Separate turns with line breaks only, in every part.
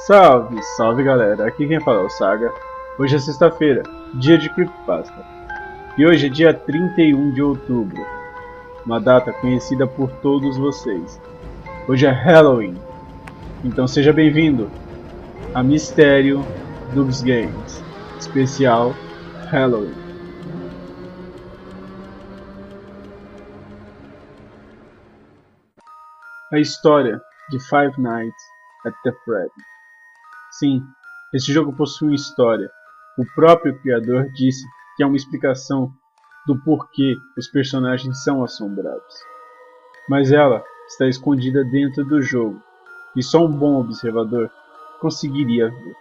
Salve, salve galera, aqui quem fala é o Saga. Hoje é sexta-feira, dia de Creepypasta. E hoje é dia 31 de outubro, uma data conhecida por todos vocês. Hoje é Halloween, então seja bem-vindo a Mistério dos Games, especial Halloween. A história de Five Nights at the Freddy's. Sim, esse jogo possui uma história. O próprio criador disse que é uma explicação do porquê os personagens são assombrados. Mas ela está escondida dentro do jogo, e só um bom observador conseguiria ver.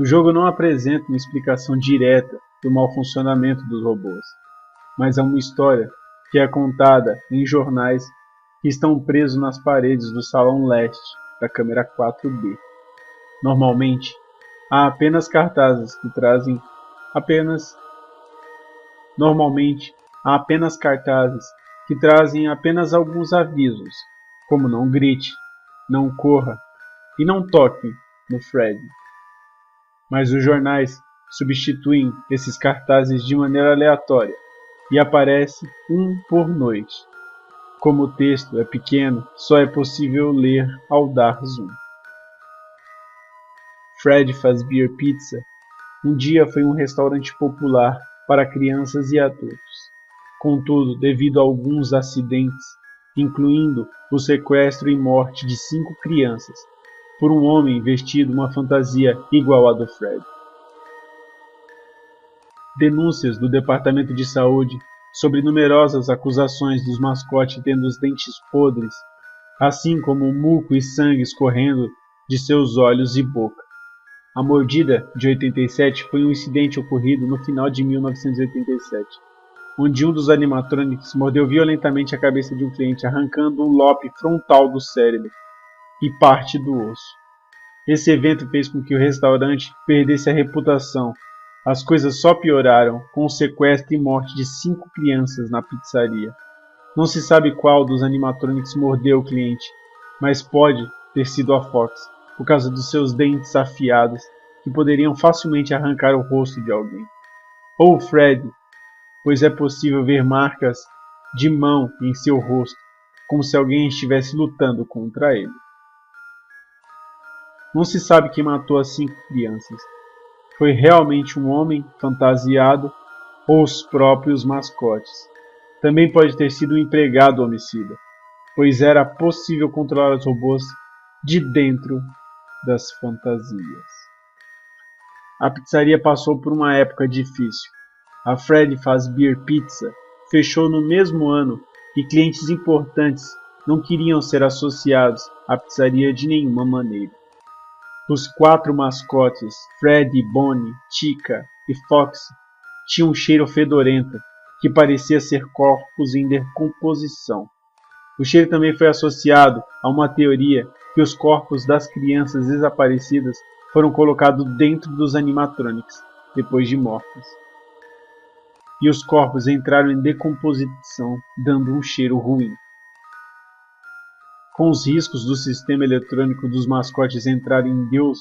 O jogo não apresenta uma explicação direta do mau funcionamento dos robôs, mas é uma história que é contada em jornais que estão presos nas paredes do salão leste da câmera 4B. Normalmente, há apenas cartazes que trazem apenas alguns avisos, como não grite, não corra e não toque no Freddy. Mas os jornais substituem esses cartazes de maneira aleatória e aparece um por noite. Como o texto é pequeno, só é possível ler ao dar zoom. Freddy Fazbear Pizza um dia foi um restaurante popular para crianças e adultos. Contudo, devido a alguns acidentes, incluindo o sequestro e morte de 5 crianças, por um homem vestido uma fantasia igual à do Freddy. Denúncias do Departamento de Saúde sobre numerosas acusações dos mascotes tendo os dentes podres, assim como muco e sangue escorrendo de seus olhos e boca. A mordida de 87 foi um incidente ocorrido no final de 1987, onde um dos animatronics mordeu violentamente a cabeça de um cliente, arrancando um lobe frontal do cérebro e parte do osso. Esse evento fez com que o restaurante perdesse a reputação. As coisas só pioraram com o sequestro e morte de 5 crianças na pizzaria. Não se sabe qual dos animatronics mordeu o cliente, mas pode ter sido a Fox, por causa dos seus dentes afiados que poderiam facilmente arrancar o rosto de alguém. Ou o Freddy, pois é possível ver marcas de mão em seu rosto, como se alguém estivesse lutando contra ele. Não se sabe quem matou as 5 crianças. Foi realmente um homem fantasiado ou os próprios mascotes. Também pode ter sido um empregado homicida, pois era possível controlar os robôs de dentro das fantasias. A pizzaria passou por uma época difícil. A Freddy Fazbear Pizza fechou no mesmo ano e clientes importantes não queriam ser associados à pizzaria de nenhuma maneira. Os 4 mascotes, Freddy, Bonnie, Chica e Fox, tinham um cheiro fedorento que parecia ser corpos em decomposição. O cheiro também foi associado a uma teoria que os corpos das crianças desaparecidas foram colocados dentro dos animatronics depois de mortos. E os corpos entraram em decomposição, dando um cheiro ruim. Com os riscos do sistema eletrônico dos mascotes entrarem em Deus,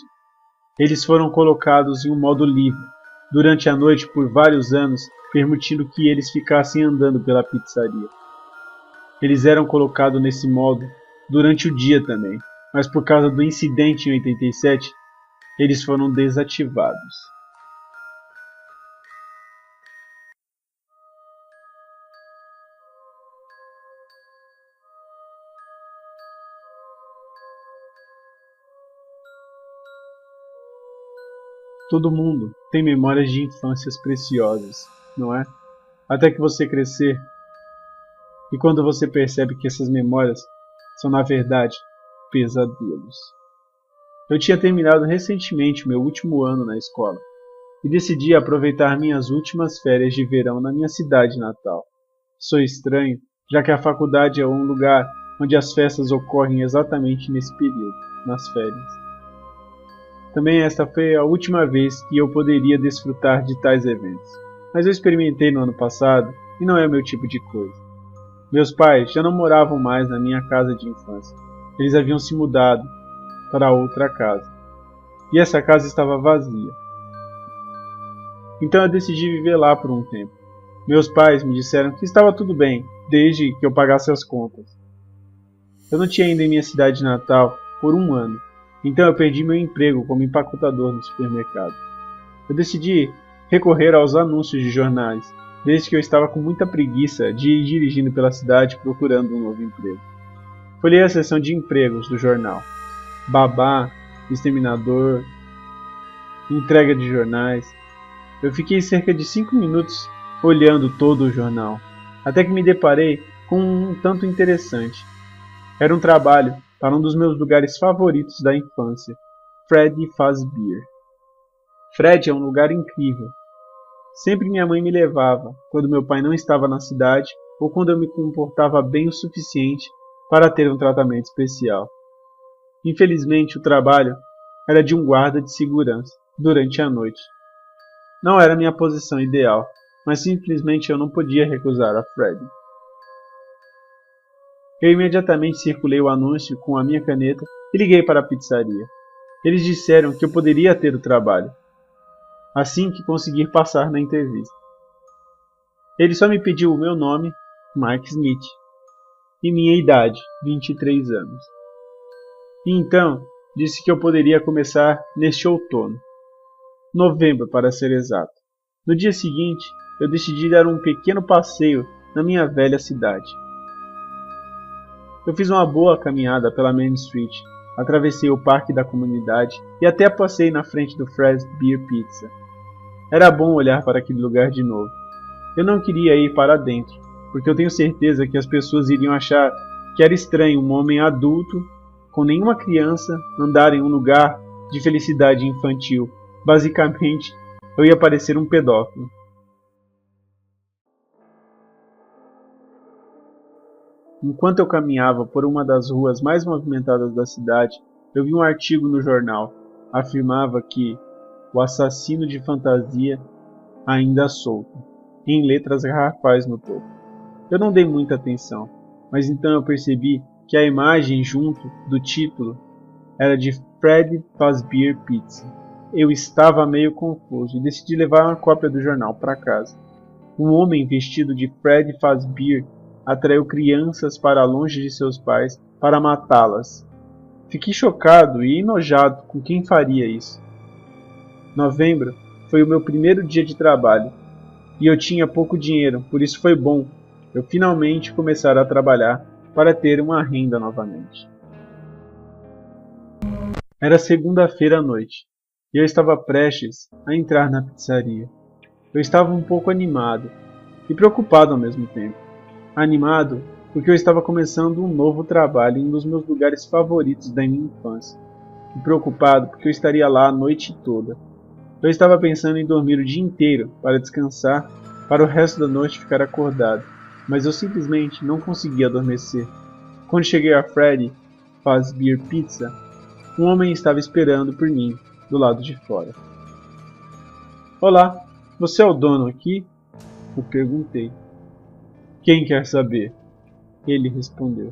eles foram colocados em um modo livre durante a noite por vários anos, permitindo que eles ficassem andando pela pizzaria. Eles eram colocados nesse modo durante o dia também, mas por causa do incidente em 87, eles foram desativados. Todo mundo tem memórias de infâncias preciosas, não é? Até que você crescer, e quando você percebe que essas memórias são na verdade pesadelos. Eu tinha terminado recentemente meu último ano na escola e decidi aproveitar minhas últimas férias de verão na minha cidade natal. Sou estranho, já que a faculdade é um lugar onde as festas ocorrem exatamente nesse período, nas férias. Também esta foi a última vez que eu poderia desfrutar de tais eventos, mas eu experimentei no ano passado e não é o meu tipo de coisa. Meus pais já não moravam mais na minha casa de infância, eles haviam se mudado para outra casa, e essa casa estava vazia. Então eu decidi viver lá por um tempo. Meus pais me disseram que estava tudo bem, desde que eu pagasse as contas. Eu não tinha ido em minha cidade natal por um ano, então eu perdi meu emprego como empacotador no supermercado. Eu decidi recorrer aos anúncios de jornais, desde que eu estava com muita preguiça de ir dirigindo pela cidade procurando um novo emprego. Folhei a seção de empregos do jornal. Babá, exterminador, entrega de jornais. Eu fiquei cerca de 5 minutos olhando todo o jornal, até que me deparei com um tanto interessante. Era um trabalho para um dos meus lugares favoritos da infância, Freddy Fazbear. Fred é um lugar incrível. Sempre minha mãe me levava, quando meu pai não estava na cidade ou quando eu me comportava bem o suficiente para ter um tratamento especial. Infelizmente, o trabalho era de um guarda de segurança durante a noite. Não era minha posição ideal, mas simplesmente eu não podia recusar a Fred. Eu imediatamente circulei o anúncio com a minha caneta e liguei para a pizzaria. Eles disseram que eu poderia ter o trabalho, assim que conseguir passar na entrevista. Ele só me pediu o meu nome, Mark Smith, e minha idade, 23 anos. E então disse que eu poderia começar neste outono. Novembro, para ser exato. No dia seguinte, eu decidi dar um pequeno passeio na minha velha cidade. Eu fiz uma boa caminhada pela Main Street, atravessei o parque da comunidade e até passei na frente do Fred's Beer Pizza. Era bom olhar para aquele lugar de novo. Eu não queria ir para dentro, porque eu tenho certeza que as pessoas iriam achar que era estranho um homem adulto, com nenhuma criança, andar em um lugar de felicidade infantil. Basicamente, eu ia parecer um pedófilo. Enquanto eu caminhava por uma das ruas mais movimentadas da cidade, eu vi um artigo no jornal. Afirmava que o assassino de fantasia ainda solto, em letras garrafais no topo. Eu não dei muita atenção, mas então eu percebi que a imagem junto do título era de Freddy Fazbear Pizza. Eu estava meio confuso e decidi levar uma cópia do jornal para casa. Um homem vestido de Freddy Fazbear atraiu crianças para longe de seus pais para matá-las. Fiquei chocado e enojado com quem faria isso. Novembro foi o meu primeiro dia de trabalho e eu tinha pouco dinheiro, por isso foi bom eu finalmente começar a trabalhar para ter uma renda novamente. Era segunda-feira à noite e eu estava prestes a entrar na pizzaria. Eu estava um pouco animado e preocupado ao mesmo tempo. Animado porque eu estava começando um novo trabalho em um dos meus lugares favoritos da minha infância. E preocupado porque eu estaria lá a noite toda. Eu estava pensando em dormir o dia inteiro para descansar, para o resto da noite ficar acordado, mas eu simplesmente não conseguia adormecer. Quando cheguei a Freddy Fazbear Pizza, um homem estava esperando por mim do lado de fora. Olá, você é o dono aqui? Eu perguntei. Quem quer saber? Ele respondeu.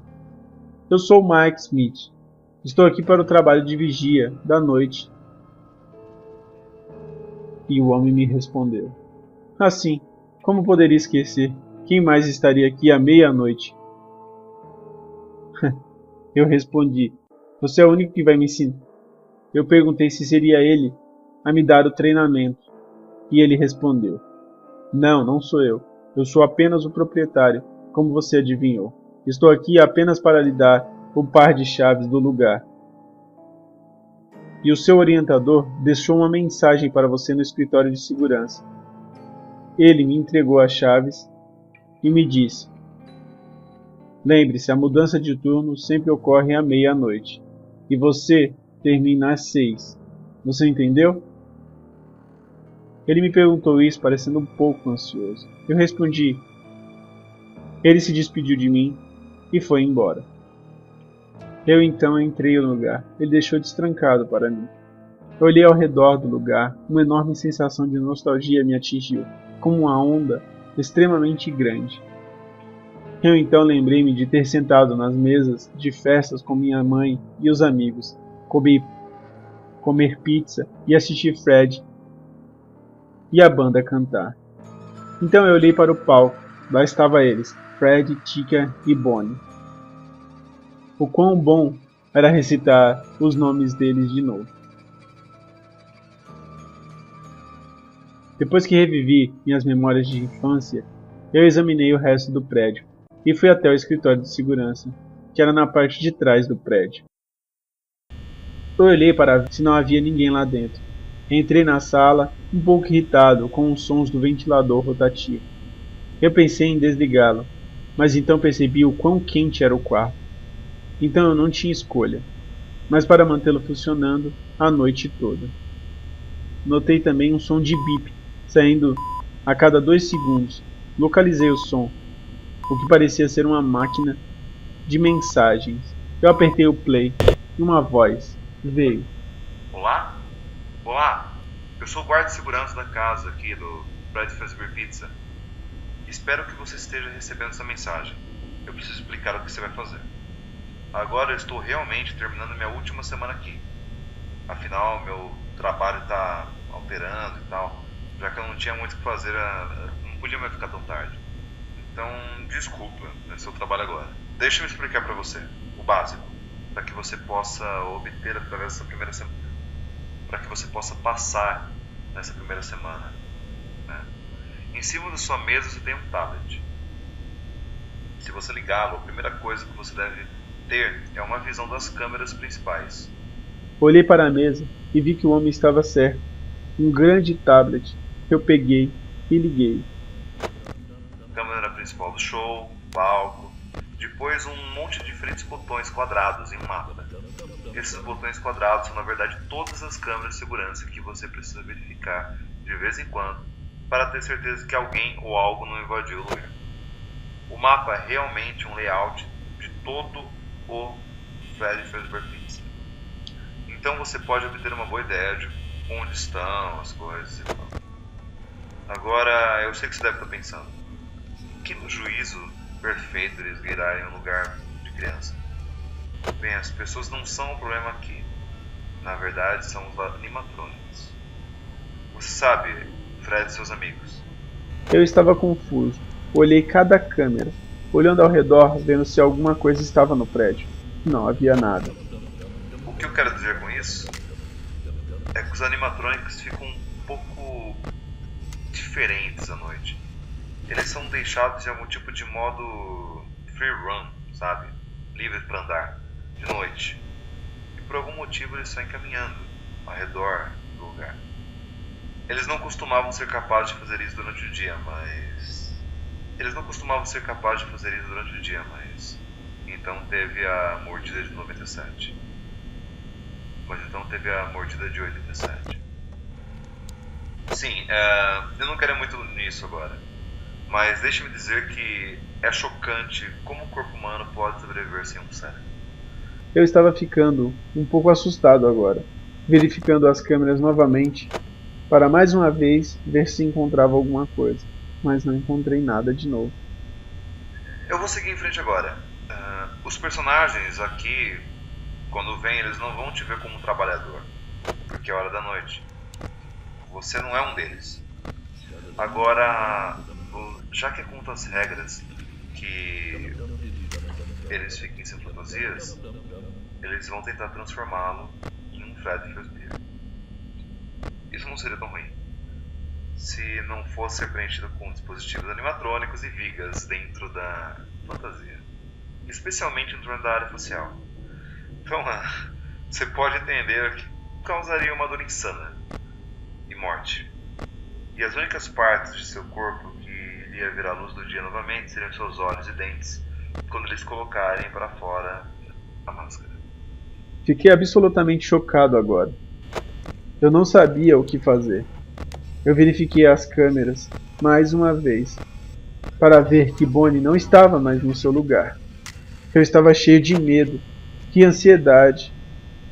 Eu sou Mike Smith. Estou aqui para o trabalho de vigia da noite. E o homem me respondeu. Assim, como poderia esquecer? Quem mais estaria aqui à meia-noite? Eu respondi. Você é o único que vai me ensinar. Eu perguntei se seria ele a me dar o treinamento. E ele respondeu. Não, não sou eu. Eu sou apenas o proprietário, como você adivinhou. Estou aqui apenas para lhe dar o par de chaves do lugar. E o seu orientador deixou uma mensagem para você no escritório de segurança. Ele me entregou as chaves e me disse: lembre-se, a mudança de turno sempre ocorre à meia-noite. E você termina às 6. Você entendeu? Ele me perguntou isso parecendo um pouco ansioso. Eu respondi. Ele se despediu de mim e foi embora. Eu então entrei no lugar. Ele deixou destrancado para mim. Eu olhei ao redor do lugar. Uma enorme sensação de nostalgia me atingiu, como uma onda extremamente grande. Eu então lembrei-me de ter sentado nas mesas de festas com minha mãe e os amigos, comer pizza e assistir Fred e a banda cantar. Então eu olhei para o palco. Lá estavam eles, Fred, Tika e Bonnie. O quão bom era recitar os nomes deles de novo. Depois que revivi minhas memórias de infância, eu examinei o resto do prédio e fui até o escritório de segurança, que era na parte de trás do prédio. Eu olhei para ver se não havia ninguém lá dentro. Entrei na sala, um pouco irritado com os sons do ventilador rotativo. Eu pensei em desligá-lo, mas então percebi o quão quente era o quarto. Então eu não tinha escolha, mas para mantê-lo funcionando a noite toda. Notei também um som de bip saindo a cada 2 segundos. Localizei o som, o que parecia ser uma máquina de mensagens. Eu apertei o play e uma voz veio.
Olá? Olá, eu sou o guarda de segurança da casa aqui do Fred Fazbear Pizza. Espero que você esteja recebendo essa mensagem. Eu preciso explicar o que você vai fazer. Agora eu estou realmente terminando minha última semana aqui. Afinal, meu trabalho está alterando e tal. Já que eu não tinha muito o que fazer, não podia mais ficar tão tarde. Então, desculpa, é seu trabalho agora. Deixa eu explicar para você o básico, para que você possa obter através dessa primeira semana, para que você possa passar nessa primeira semana, né? Em cima da sua mesa você tem um tablet. Se você ligá-lo, a primeira coisa que você deve ter é uma visão das câmeras principais.
Olhei para a mesa e vi que o homem estava certo. Um grande tablet. Eu peguei e liguei.
Câmera principal do show, palco, depois um monte de diferentes botões quadrados em um mapa. Esses botões quadrados são na verdade todas as câmeras de segurança que você precisa verificar de vez em quando para ter certeza que alguém ou algo não invadiu o lugar. O mapa é realmente um layout de todo o Fred Fazbear Pizza. Então você pode obter uma boa ideia de onde estão as coisas e tal. Agora, eu sei que você deve estar pensando, que no juízo perfeito eles virarem um lugar de criança? Bem, as pessoas não são o problema aqui. Na verdade, são os animatrônicos. Você sabe, Fred e seus amigos.
Eu estava confuso. Olhei cada câmera, olhando ao redor, vendo se alguma coisa estava no prédio. Não havia nada.
O que eu quero dizer com isso é que os animatrônicos ficam um pouco diferentes à noite. Eles são deixados em algum tipo de modo free run, sabe? Livres para andar, de noite. E por algum motivo eles saem caminhando ao redor do lugar. Eles não costumavam ser capazes de fazer isso durante o dia, mas... Então teve a mordida de 97. Mas então teve a mordida de 87. Sim, eu não quero ir muito nisso agora. Mas deixe-me dizer que é chocante como o corpo humano pode sobreviver sem um cérebro.
Eu estava ficando um pouco assustado agora, verificando as câmeras novamente, para mais uma vez ver se encontrava alguma coisa, mas não encontrei nada de novo.
Eu vou seguir em frente agora. Os personagens aqui, quando vêm, eles não vão te ver como um trabalhador, porque é hora da noite. Você não é um deles. Agora, já que é contra as regras que eles fiquem sem fantasias, eles vão tentar transformá-lo em um Fred Fazbear. Isso não seria tão ruim se não fosse preenchido com dispositivos animatrônicos e vigas dentro da fantasia, especialmente em torno da área facial. Então, você pode entender que causaria uma dor insana e morte. E as únicas partes de seu corpo que iria ver a luz do dia novamente seriam seus olhos e dentes, quando eles colocarem para fora a máscara.
Fiquei absolutamente chocado agora. Eu não sabia o que fazer. Eu verifiquei as câmeras mais uma vez, para ver que Bonnie não estava mais no seu lugar. Eu estava cheio de medo Que ansiedade!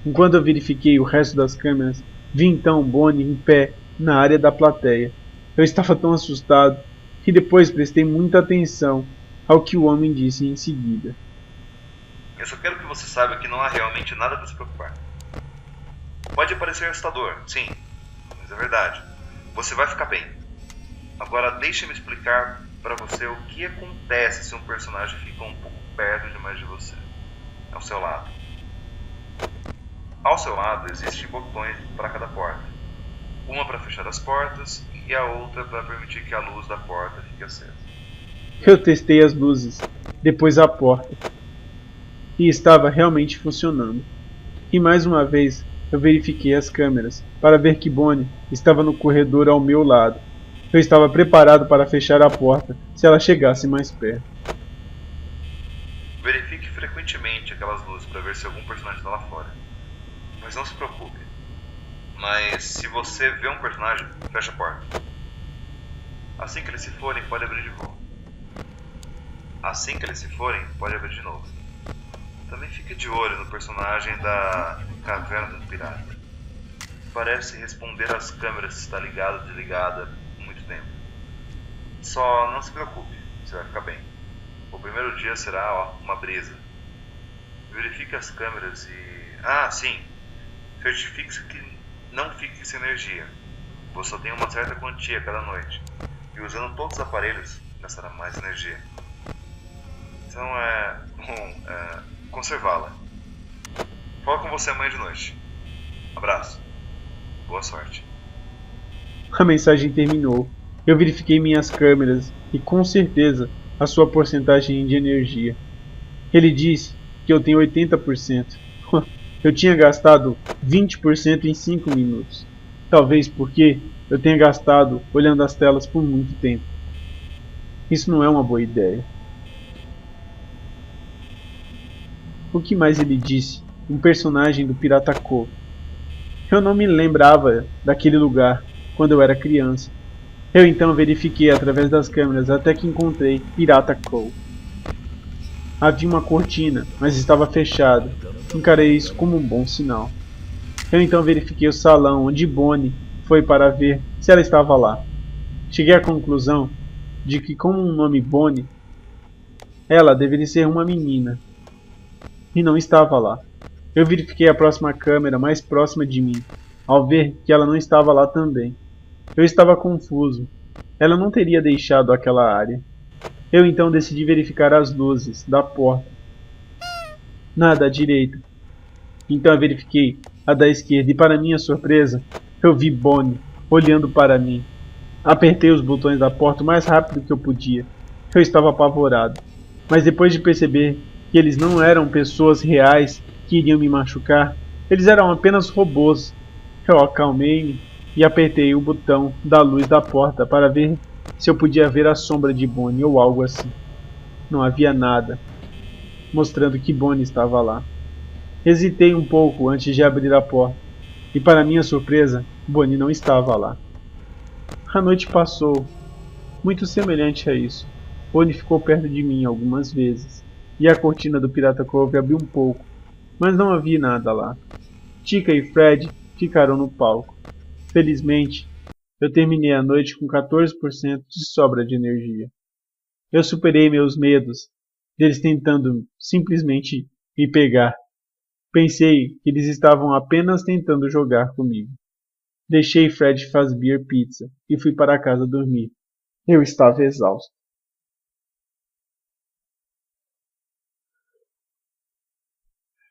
Enquanto eu verifiquei o resto das câmeras, vi então Bonnie em pé na área da plateia. Eu estava tão assustado que depois prestei muita atenção ao que o homem disse em seguida.
Eu só quero que você saiba que não há realmente nada para se preocupar. Pode parecer assustador, sim, mas é verdade. Você vai ficar bem. Agora deixe-me explicar para você o que acontece se um personagem fica um pouco perto demais de você. Ao seu lado. Ao seu lado existem botões para cada porta. Uma para fechar as portas e a outra para permitir que a luz da porta fique acesa.
Eu testei as luzes, depois a porta, e estava realmente funcionando. E mais uma vez eu verifiquei as câmeras para ver que Bonnie estava no corredor ao meu lado. Eu estava preparado para fechar a porta se ela chegasse mais perto.
Verifique frequentemente aquelas luzes para ver se algum personagem está lá fora. Mas não se preocupe. Mas se você vê um personagem, feche a porta. Assim que eles se forem, pode abrir de novo. Assim que eles se forem, pode abrir de novo. Também fique de olho no personagem da Caverna do Pirata. Parece responder às câmeras se está ligada ou desligada por muito tempo. Só não se preocupe, você vai ficar bem. O primeiro dia será uma brisa. Verifique as câmeras e... Ah, sim! Certifique-se que não fique sem energia. Você só tem uma certa quantia cada noite. E usando todos os aparelhos, gastará mais energia. Então é bom conservá-la. Fala com você amanhã de noite. Abraço. Boa sorte.
A mensagem terminou. Eu verifiquei minhas câmeras e com certeza a sua porcentagem de energia. Ele disse que eu tenho 80%. Eu tinha gastado 20% em 5 minutos. Talvez porque eu tenha gastado olhando as telas por muito tempo. Isso não é uma boa ideia. O que mais ele disse? Um personagem do Pirata Cove. Eu não me lembrava daquele lugar quando eu era criança. Eu então verifiquei através das câmeras até que encontrei Pirata Cove. Havia uma cortina, mas estava fechada. Encarei isso como um bom sinal. Eu então verifiquei o salão onde Bonnie foi para ver se ela estava lá. Cheguei à conclusão de que, com o nome Bonnie, ela deveria ser uma menina. E não estava lá. Eu verifiquei a próxima câmera mais próxima de mim, ao ver que ela não estava lá também. Eu estava confuso. Ela não teria deixado aquela área. Eu então decidi verificar as luzes da porta. Nada à direita. Então eu verifiquei a da esquerda e, para minha surpresa, eu vi Bonnie olhando para mim. Apertei os botões da porta o mais rápido que eu podia. Eu estava apavorado. Mas depois de perceber que eles não eram pessoas reais que iriam me machucar, eles eram apenas robôs. Eu acalmei-me e apertei o botão da luz da porta para ver se eu podia ver a sombra de Bonnie ou algo assim. Não havia nada, mostrando que Bonnie estava lá. Hesitei um pouco antes de abrir a porta, e para minha surpresa, Bonnie não estava lá. A noite passou, muito semelhante a isso. Bonnie ficou perto de mim algumas vezes, e a cortina do Pirata Cove abriu um pouco, mas não havia nada lá. Tika e Fred ficaram no palco. Felizmente, eu terminei a noite com 14% de sobra de energia. Eu superei meus medos deles tentando simplesmente me pegar. Pensei que eles estavam apenas tentando jogar comigo. Deixei Fred Fazbear Pizza e fui para casa dormir. Eu estava exausto.